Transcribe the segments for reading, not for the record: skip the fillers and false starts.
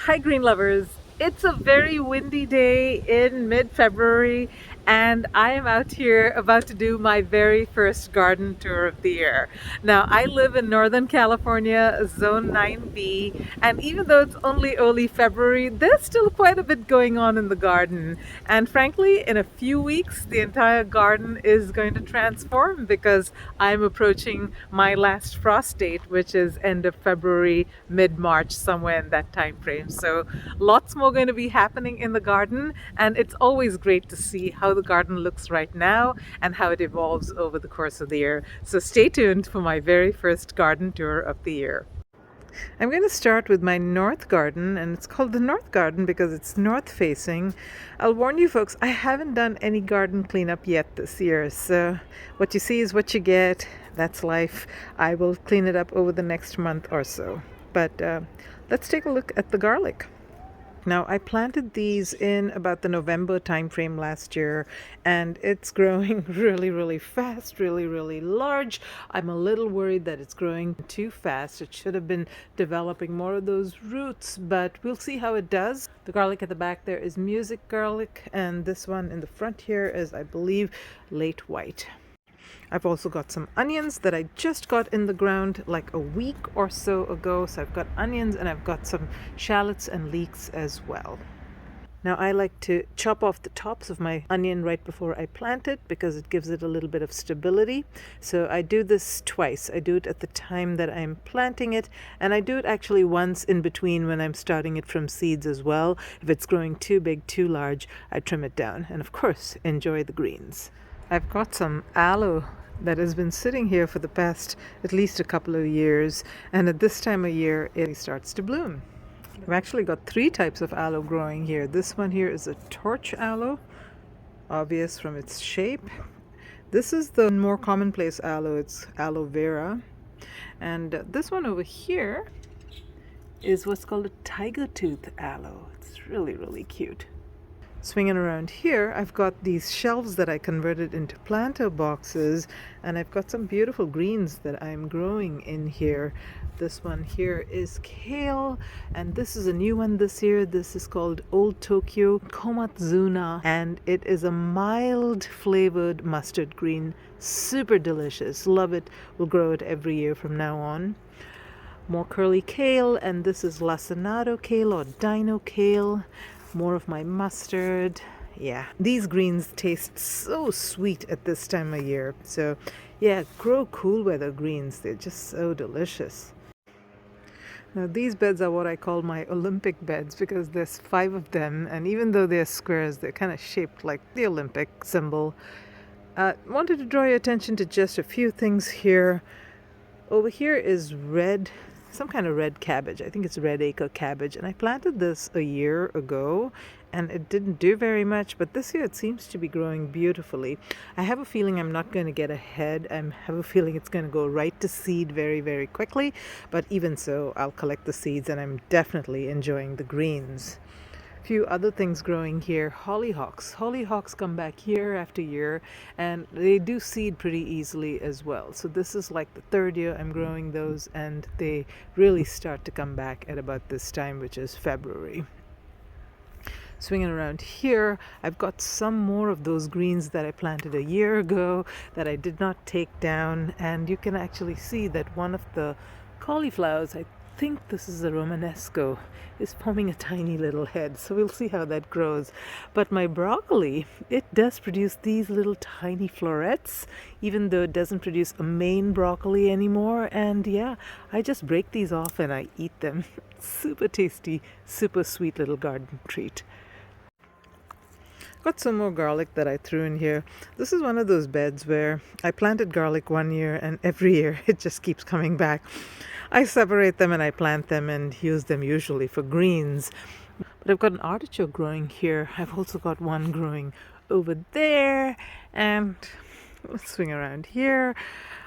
Hi green lovers. It's a very windy day in mid-February and I am out here about to do my very first garden tour of the year. Now I live in Northern California, Zone 9B, and even though it's only early February, there's still quite a bit going on in the garden. And frankly, in a few weeks, the entire garden is going to transform because I'm approaching my last frost date, which is end of February, mid-March, somewhere in that time frame. So lots more going to be happening in the garden, and it's always great to see how the garden looks right now and how it evolves over the course of the year. So stay tuned for my very first garden tour of the year. I'm going to start with my north garden, and it's called the north garden because it's north facing. I'll warn you folks, I haven't done any garden cleanup yet this year, so what you see is what you get. That's life. I will clean it up over the next month or so. But let's take a look at the garlic. Now, I planted these in about the November time frame last year, and it's growing really fast, really large. I'm a little worried that it's growing too fast. It should have been developing more of those roots, but we'll see how it does. The garlic at the back there is music garlic, and this one in the front here is, I believe, late white. I've also got some onions that I just got in the ground like a week or so ago. So I've got onions and I've got some shallots and leeks as well. Now I like to chop off the tops of my onion right before I plant it because it gives it a little bit of stability. So I do this twice. I do it at the time that I'm planting it, and I do it actually once in between when I'm starting it from seeds as well. If it's growing too big, too large, I trim it down. And of course, enjoy the greens. I've got some aloe that has been sitting here for the past at least a couple of years, and at this time of year it starts to bloom. I've actually got three types of aloe growing here. This one here is a torch aloe, obvious from its shape. This is the more commonplace aloe, it's aloe vera. And this one over here is what's called a tiger tooth aloe. It's really cute. Swinging around here, I've got these shelves that I converted into planter boxes, and I've got some beautiful greens that I'm growing in here. This one here is kale, and this is a new one this year. This is called Old Tokyo Komatsuna, and it is a mild flavored mustard green. Super delicious. Love it. We'll grow it every year from now on. More curly kale, and this is lacinato kale or dino kale. More of my mustard. Yeah, these greens taste so sweet at this time of year. So yeah, grow cool weather greens. They're just so delicious. Now these beds are what I call my Olympic beds because there's 5 of them, and even though they're squares, they're kind of shaped like the Olympic symbol. Wanted to draw your attention to just a few things here. Over here is red, some kind of red cabbage. I think it's red acre cabbage, and I planted this a year ago and it didn't do very much, but this year it seems to be growing beautifully. I have a feeling I'm not going to get ahead. I have a feeling it's going to go right to seed very quickly, but even so, I'll collect the seeds, and I'm definitely enjoying the greens. Few other things growing here. Hollyhocks. Hollyhocks come back year after year, and they do seed pretty easily as well. So this is like the 3rd year I'm growing those, and they really start to come back at about this time, which is February. Swinging around here, I've got some more of those greens that I planted a year ago that I did not take down, and you can actually see that one of the cauliflowers, I think this is a Romanesco, is forming a tiny little head, so we'll see how that grows. But my broccoli, it does produce these little tiny florets, even though it doesn't produce a main broccoli anymore. And yeah, I just break these off and I eat them. Super tasty, super sweet little garden treat. Got some more garlic that I threw in here. This is one of those beds where I planted garlic one year and every year it just keeps coming back. I separate them and I plant them and use them usually for greens. But I've got an artichoke growing here. I've also got one growing over there, and let's swing around here.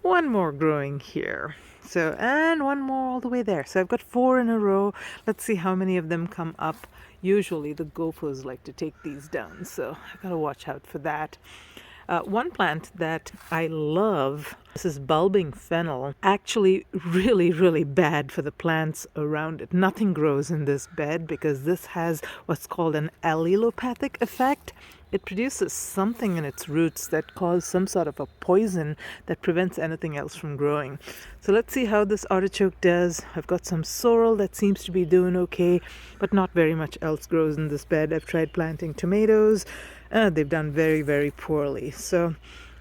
One more growing here. So, and one more all the way there. So I've got 4 in a row. Let's see how many of them come up. Usually the gophers like to take these down, so I gotta watch out for that. One plant that I love, this is bulbing fennel, actually really bad for the plants around it. Nothing grows in this bed because this has what's called an allelopathic effect. It produces something in its roots that cause some sort of a poison that prevents anything else from growing. So let's see how this artichoke does. I've got some sorrel that seems to be doing okay, but not very much else grows in this bed. I've tried planting tomatoes. They've done very poorly. So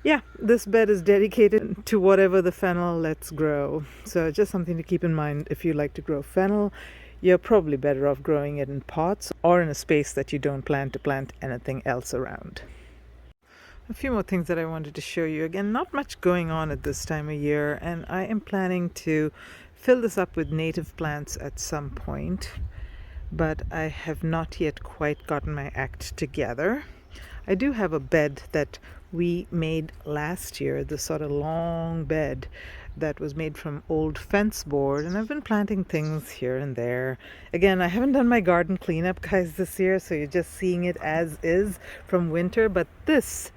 yeah, this bed is dedicated to whatever the fennel lets grow. So just something to keep in mind if you like to grow fennel. You're probably better off growing it in pots or in a space that you don't plan to plant anything else around. A few more things that I wanted to show you. Again, not much going on at this time of year, and I am planning to fill this up with native plants at some point, but I have not yet quite gotten my act together. I do have a bed that we made last year, this sort of long bed that was made from old fence board, and I've been planting things here and there. Again, I haven't done my garden cleanup, guys, this year, so you're just seeing it as is from winter. But this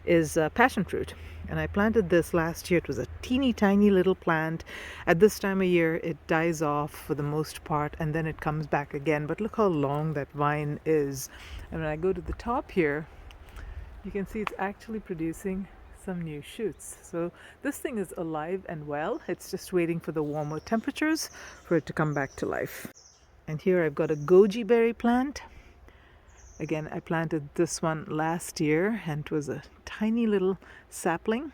is passion fruit, and I planted this last year. It was a teeny tiny little plant. At this time of year it dies off for the most part, and then it comes back again. But look how long that vine is, and when I go to the top here, you can see it's actually producing some new shoots. So this thing is alive and well. It's just waiting for the warmer temperatures for it to come back to life. And here I've got a goji berry plant. Again, I planted this one last year, and it was a tiny little sapling.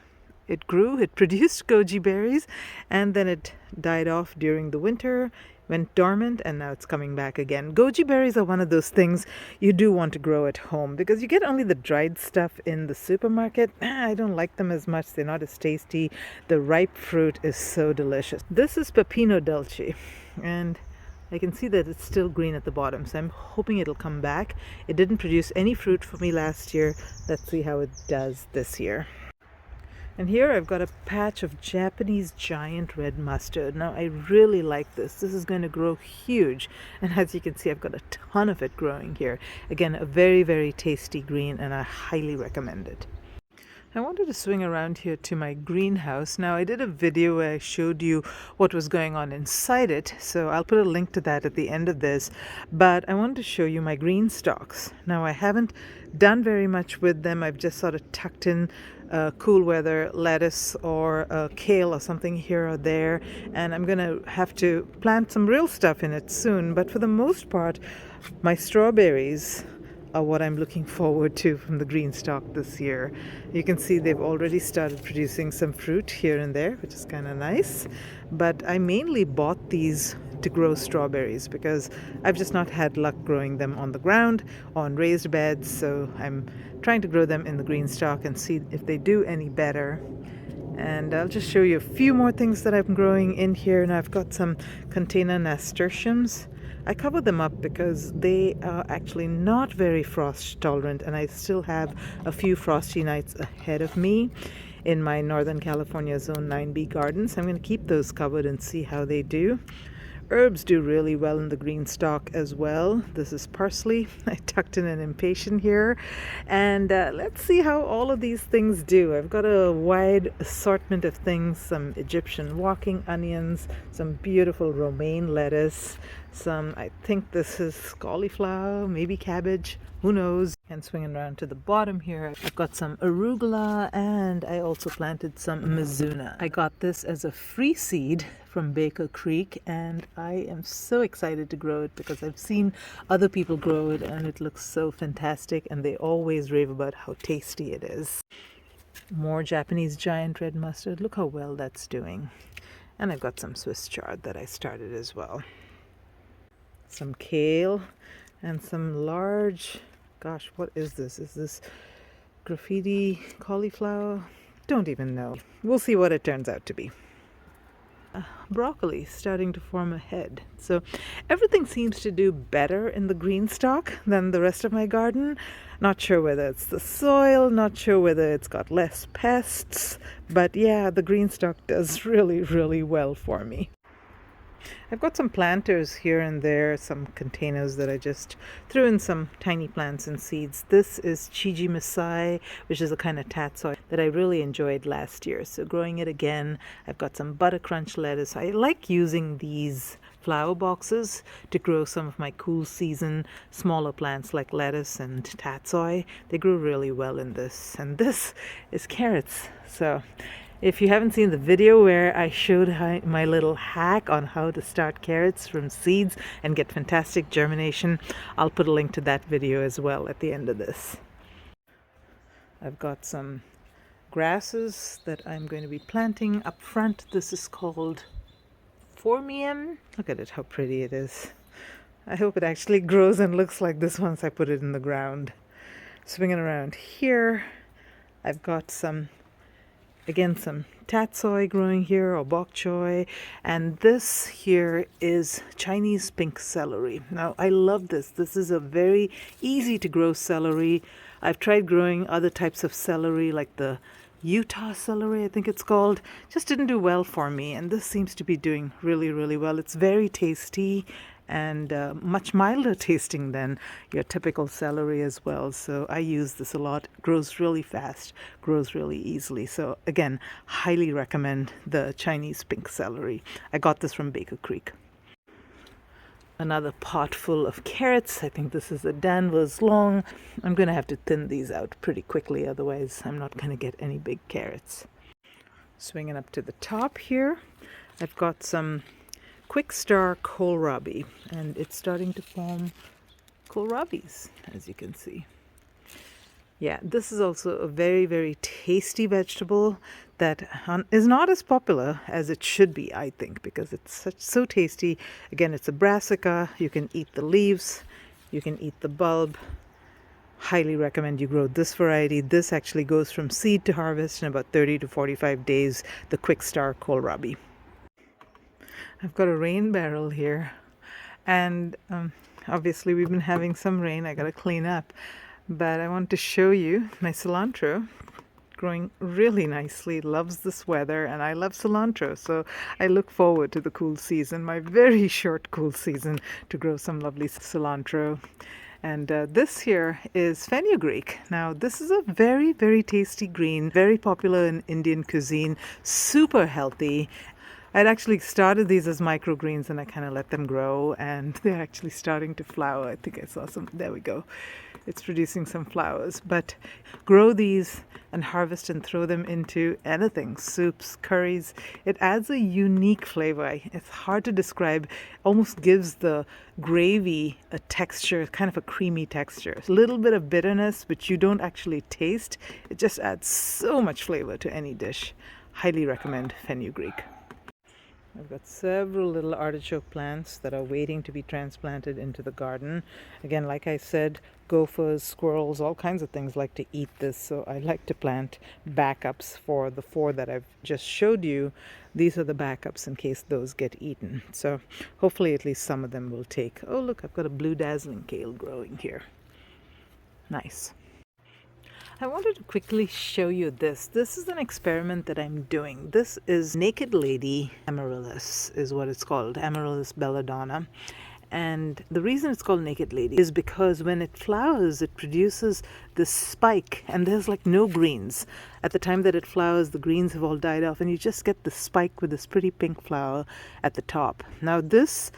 It grew, it produced goji berries, and then it died off during the winter, went dormant, and now it's coming back again. Goji berries are one of those things you do want to grow at home because you get only the dried stuff in the supermarket. I don't like them as much. They're not as tasty. The ripe fruit is so delicious. This is Pepino Dulce, and I can see that it's still green at the bottom, so I'm hoping it'll come back. It didn't produce any fruit for me last year. Let's see how it does this year. And here I've got a patch of Japanese giant red mustard. Now I really like this. This is going to grow huge. And as you can see, I've got a ton of it growing here. Again, a very tasty green, and I highly recommend it. I wanted to swing around here to my greenhouse. Now, I did a video where I showed you what was going on inside it, so I'll put a link to that at the end of this. But I wanted to show you my green stalks. Now, I haven't done very much with them. I've just sort of tucked in cool weather lettuce or kale or something here or there, and I'm gonna have to plant some real stuff in it soon. But for the most part, my strawberries are what I'm looking forward to from the green stalk this year. You can see they've already started producing some fruit here and there, which is kind of nice. But I mainly bought these to grow strawberries because I've just not had luck growing them on the ground, on raised beds. So I'm trying to grow them in the green stalk and see if they do any better. And I'll just show you a few more things that I'm growing in here. And I've got some container nasturtiums. I cover them up because they are actually not very frost tolerant, and I still have a few frosty nights ahead of me in my Northern California Zone 9B gardens. I'm going to keep those covered and see how they do. Herbs do really well in the green stalk as well. This is parsley. I tucked in an impatient here. And let's see how all of these things do. I've got a wide assortment of things. Some Egyptian walking onions, some beautiful romaine lettuce, some, I think this is cauliflower, maybe cabbage, who knows. And swinging around to the bottom here, I've got some arugula, and I also planted some mizuna. I got this as a free seed from Baker Creek, and I am so excited to grow it because I've seen other people grow it and it looks so fantastic, and they always rave about how tasty it is. More Japanese giant red mustard. Look how well that's doing. And I've got some Swiss chard that I started as well. Some kale and some large, gosh, what is this? Is this graffiti cauliflower? Don't even know. We'll see what it turns out to be. Broccoli starting to form a head. So everything seems to do better in the green stalk than the rest of my garden. Not sure whether it's the soil, not sure whether it's got less pests, but yeah, the green stalk does really well for me. I've got some planters here and there, some containers that I just threw in some tiny plants and seeds. This is Chiji Masai, which is a kind of tatsoi that I really enjoyed last year. So growing it again. I've got some buttercrunch lettuce. I like using these flower boxes to grow some of my cool season smaller plants like lettuce and tatsoi. They grew really well in this. And this is carrots. So if you haven't seen the video where I showed my little hack on how to start carrots from seeds and get fantastic germination, I'll put a link to that video as well at the end of this. I've got some grasses that I'm going to be planting up front. This is called Formium. Look at it, how pretty it is. I hope it actually grows and looks like this once I put it in the ground. Swinging around here, I've got some tatsoi growing here, or bok choy, and this here is Chinese pink celery. Now I love this. This is a very easy to grow celery. I've tried growing other types of celery like the Utah celery, I think it's called. Just didn't do well for me, and this seems to be doing really, really well. It's very tasty and much milder tasting than your typical celery as well. So I use this a lot. Grows really fast, grows really easily. So again, highly recommend the Chinese pink celery. I got this from Baker Creek. Another pot full of carrots. I think this is a Danvers long. I'm going to have to thin these out pretty quickly, otherwise I'm not going to get any big carrots. Swinging up to the top here, I've got some Quick Star kohlrabi, and it's starting to form kohlrabis, as you can see. Yeah, this is also a very, very tasty vegetable that is not as popular as it should be, I think, because it's so tasty. Again, it's a brassica. You can eat the leaves, you can eat the bulb. Highly recommend you grow this variety. This actually goes from seed to harvest in about 30 to 45 days, the Quick Star kohlrabi. I've got a rain barrel here, and obviously we've been having some rain. I got to clean up, but I want to show you my cilantro growing really nicely. Loves this weather, and I love cilantro, so I look forward to the cool season, my very short cool season, to grow some lovely cilantro. And this here is fenugreek. Now this is a very, very tasty green, very popular in Indian cuisine, super healthy. I'd actually started these as microgreens and I kind of let them grow, and they're actually starting to flower. I think I saw some, there we go. It's producing some flowers. But grow these and harvest and throw them into anything, soups, curries. It adds a unique flavor. It's hard to describe. Almost gives the gravy a texture, kind of a creamy texture. A little bit of bitterness, which you don't actually taste. It just adds so much flavor to any dish. Highly recommend fenugreek. I've got several little artichoke plants that are waiting to be transplanted into the garden. Again, like I said, gophers, squirrels, all kinds of things like to eat this, so I like to plant backups for the 4 that I've just showed you. These are the backups in case those get eaten. So hopefully at least some of them will take. Oh look, I've got a blue dazzling kale growing here. Nice. I wanted to quickly show you this. This is an experiment that I'm doing. This is Naked Lady Amaryllis is what it's called, Amaryllis belladonna. And the reason it's called Naked Lady is because when it flowers, it produces this spike, and there's like no greens. At the time that it flowers, the greens have all died off, and you just get the spike with this pretty pink flower at the top. Now this,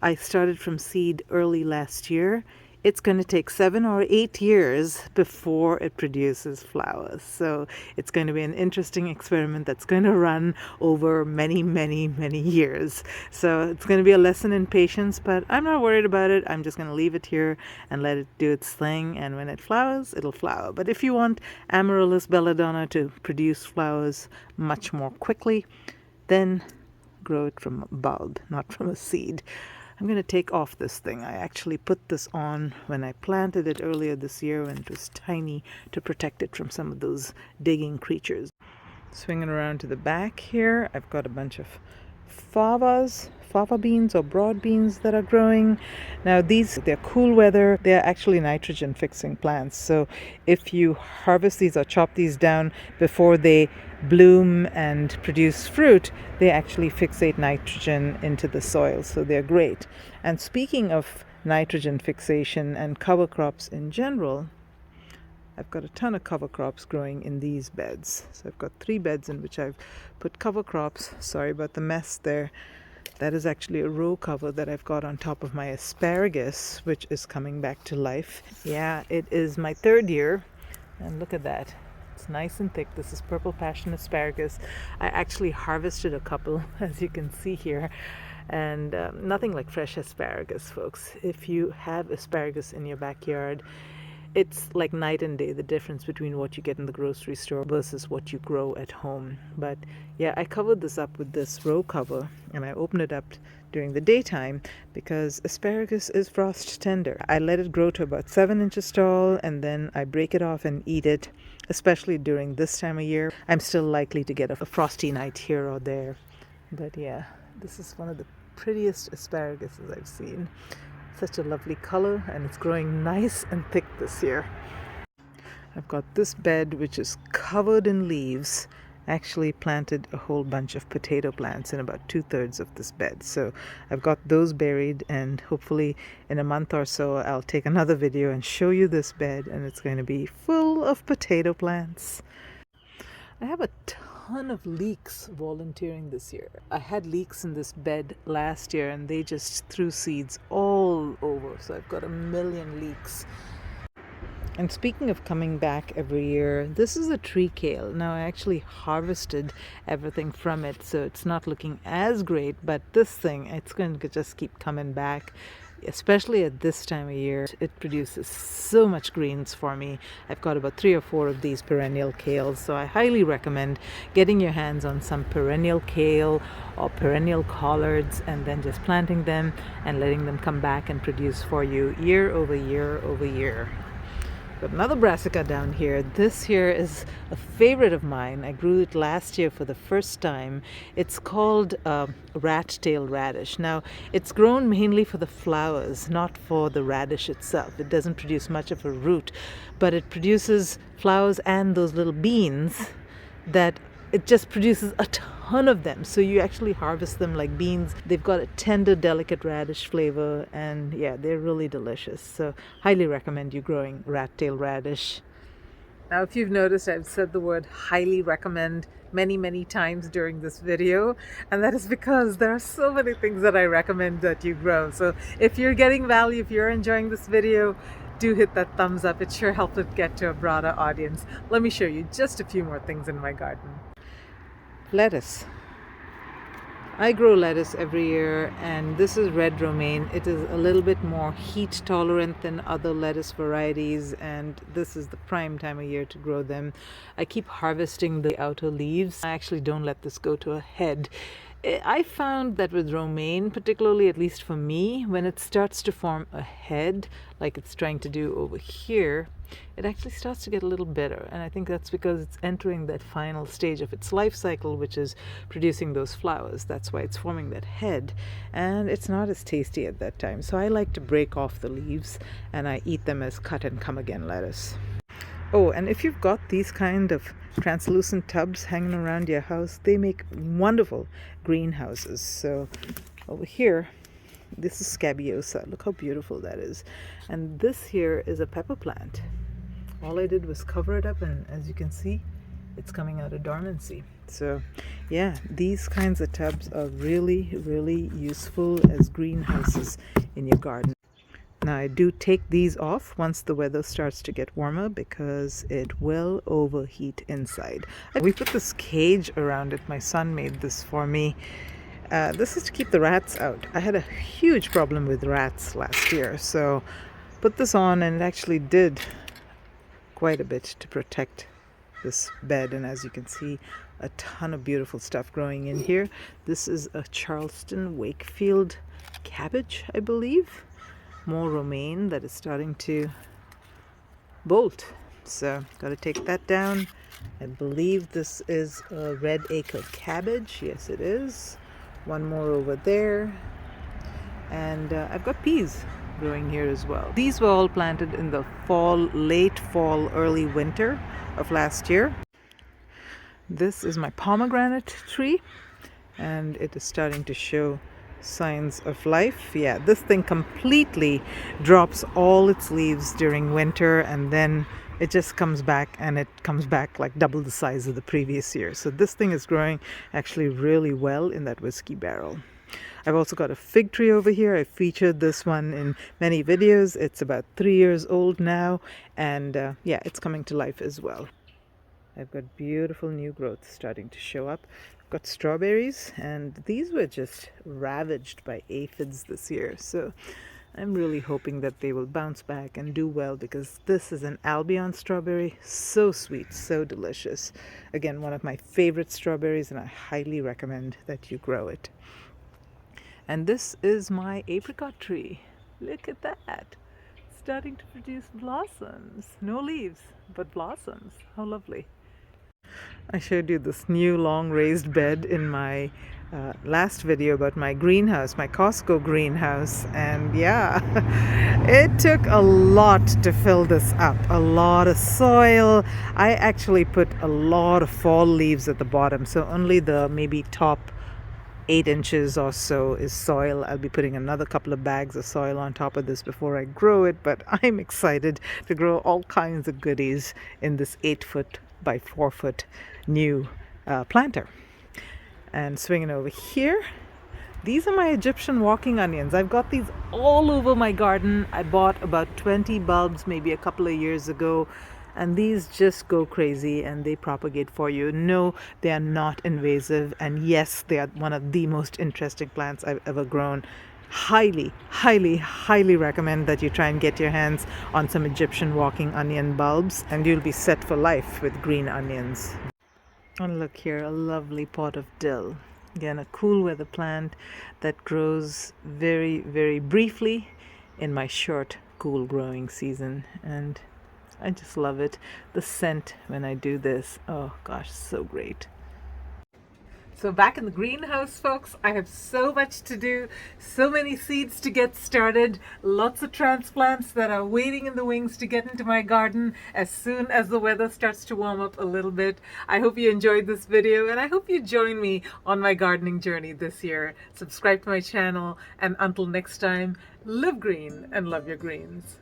I started from seed early last year. It's going to take 7 or 8 years before it produces flowers. So it's going to be an interesting experiment that's going to run over many, many, many years. So it's going to be a lesson in patience, but I'm not worried about it. I'm just going to leave it here and let it do its thing. And when it flowers, it'll flower. But if you want Amaryllis belladonna to produce flowers much more quickly, then grow it from a bulb, not from a seed. I'm going to take off this thing. I actually put this on when I planted it earlier this year when it was tiny, to protect it from some of those digging creatures. Swinging around to the back here, I've got a bunch of favas. fava beans or broad beans that are growing. Now they're cool weather. They're actually nitrogen fixing plants. So if you harvest these or chop these down before they bloom and produce fruit, they actually fixate nitrogen into the soil. So they're great. And speaking of nitrogen fixation and cover crops in general, I've got a ton of cover crops growing in these beds. So I've got 3 beds in which I've put cover crops. Sorry about the mess there. That is actually a row cover that I've got on top of my asparagus, which is coming back to life. Yeah, it is my 3rd year. And look at that. It's nice and thick. This is purple passion asparagus. I actually harvested a couple, as you can see here. And nothing like fresh asparagus, folks. If you have asparagus in your backyard, it's like night and day, the difference between what you get in the grocery store versus what you grow at home. But yeah, I covered this up with this row cover, and I opened it up during the daytime because asparagus is frost tender. I let it grow to about 7 inches tall, and then I break it off and eat it, especially during this time of year. I'm still likely to get a frosty night here or there. But yeah, this is one of the prettiest asparaguses I've seen. Such a lovely color, and it's growing nice and thick this year. I've got this bed which is covered in leaves. I actually planted a whole bunch of potato plants in about 2/3 of this bed. So I've got those buried, and hopefully in a month or so I'll take another video and show you this bed, and it's going to be full of potato plants. I have a ton of leeks volunteering this year. I had leeks in this bed last year and they just threw seeds all over. So I've got 1,000,000 leeks. And speaking of coming back every year, this is a tree kale. Now I actually harvested everything from it, so it's not looking as great, but this thing, it's going to just keep coming back. Especially at this time of year, it produces so much greens for me. I've got about 3 or 4 of these perennial kales, so I highly recommend getting your hands on some perennial kale or perennial collards and then just planting them and letting them come back and produce for you year over year over year. Got another brassica down here. This here is a favorite of mine. I grew it last year for the first time. It's called rat-tailed radish. Now, it's grown mainly for the flowers, not for the radish itself. It doesn't produce much of a root, but it produces flowers and those little beans that it just produces a ton of them. So you actually harvest them like beans. They've got a tender, delicate radish flavor, and yeah, they're really delicious. So highly recommend you growing rat-tailed radish. Now, if you've noticed, I've said the word highly recommend many times during this video, and that is because there are so many things that I recommend that you grow. So if you're getting value, if you're enjoying this video, do hit that thumbs up. It sure helps it get to a broader audience. Let me show you just a few more things in my garden. Lettuce. I grow lettuce every year, and this is red romaine. It is a little bit more heat tolerant than other lettuce varieties, and this is the prime time of year to grow them. I keep harvesting the outer leaves. I actually don't let this go to a head. I found that with romaine, particularly, at least for me, when it starts to form a head, like it's trying to do over here, it actually starts to get a little bitter. And I think that's because it's entering that final stage of its life cycle, which is producing those flowers. That's why it's forming that head. And it's not as tasty at that time. So I like to break off the leaves, and I eat them as cut and come again lettuce. Oh, and if you've got these kind of translucent tubs hanging around your house, they make wonderful greenhouses. So over here, this is scabiosa. Look how beautiful that is. And this here is a pepper plant. All I did was cover it up, and as you can see, it's coming out of dormancy. So yeah, these kinds of tubs are really useful as greenhouses in your garden. Now I do take these off once the weather starts to get warmer because it will overheat inside. We put this cage around it. My son made this for me. This is to keep the rats out. I had a huge problem with rats last year, so put this on, and it actually did quite a bit to protect this bed. And as you can see, a ton of beautiful stuff growing in here. This is a Charleston Wakefield cabbage, I believe. More romaine that is starting to bolt, so got to take that down. I believe this is a red acre cabbage. Yes, it is. one more over there, and I've got peas growing here as well. These were all planted in the fall, late fall, early winter of last year. This is my pomegranate tree, and it is starting to show signs of life. Yeah, this thing completely drops all its leaves during winter, and then it just comes back, and it comes back like double the size of the previous year. So this thing is growing actually really well in that whiskey barrel. I've also got a fig tree over here. I featured this one in many videos. It's about 3 years old now, and yeah, it's coming to life as well. I've got beautiful new growth starting to show up. I've got strawberries, and these were just ravaged by aphids this year. So I'm really hoping that they will bounce back and do well, because this is an Albion strawberry. So sweet, so delicious. Again, one of my favorite strawberries, and I highly recommend that you grow it. And this is my apricot tree. Look at that. Starting to produce blossoms. No leaves, but blossoms. How lovely. I showed you this new long raised bed in my last video about my greenhouse, my Costco greenhouse, and yeah, it took a lot to fill this up. A lot of soil. I actually put a lot of fall leaves at the bottom, so only the maybe top 8 inches or so is soil. I'll be putting another couple of bags of soil on top of this before I grow it, but I'm excited to grow all kinds of goodies in this 8-foot by 4-foot new planter. And swinging over here, these are my Egyptian walking onions. I've got these all over my garden. I bought about 20 bulbs maybe a couple of years ago, and these just go crazy and they propagate for you. No, they are not invasive, and yes, they are one of the most interesting plants I've ever grown. Highly, highly, highly recommend that you try and get your hands on some Egyptian walking onion bulbs, and you'll be set for life with green onions. And look here, a lovely pot of dill. Again, a cool weather plant that grows very, very briefly in my short, cool growing season. And I just love it. The scent when I do this, oh gosh, so great. So back in the greenhouse, folks, I have so much to do, so many seeds to get started, lots of transplants that are waiting in the wings to get into my garden as soon as the weather starts to warm up a little bit. I hope you enjoyed this video, and I hope you join me on my gardening journey this year. Subscribe to my channel, and until next time, live green and love your greens.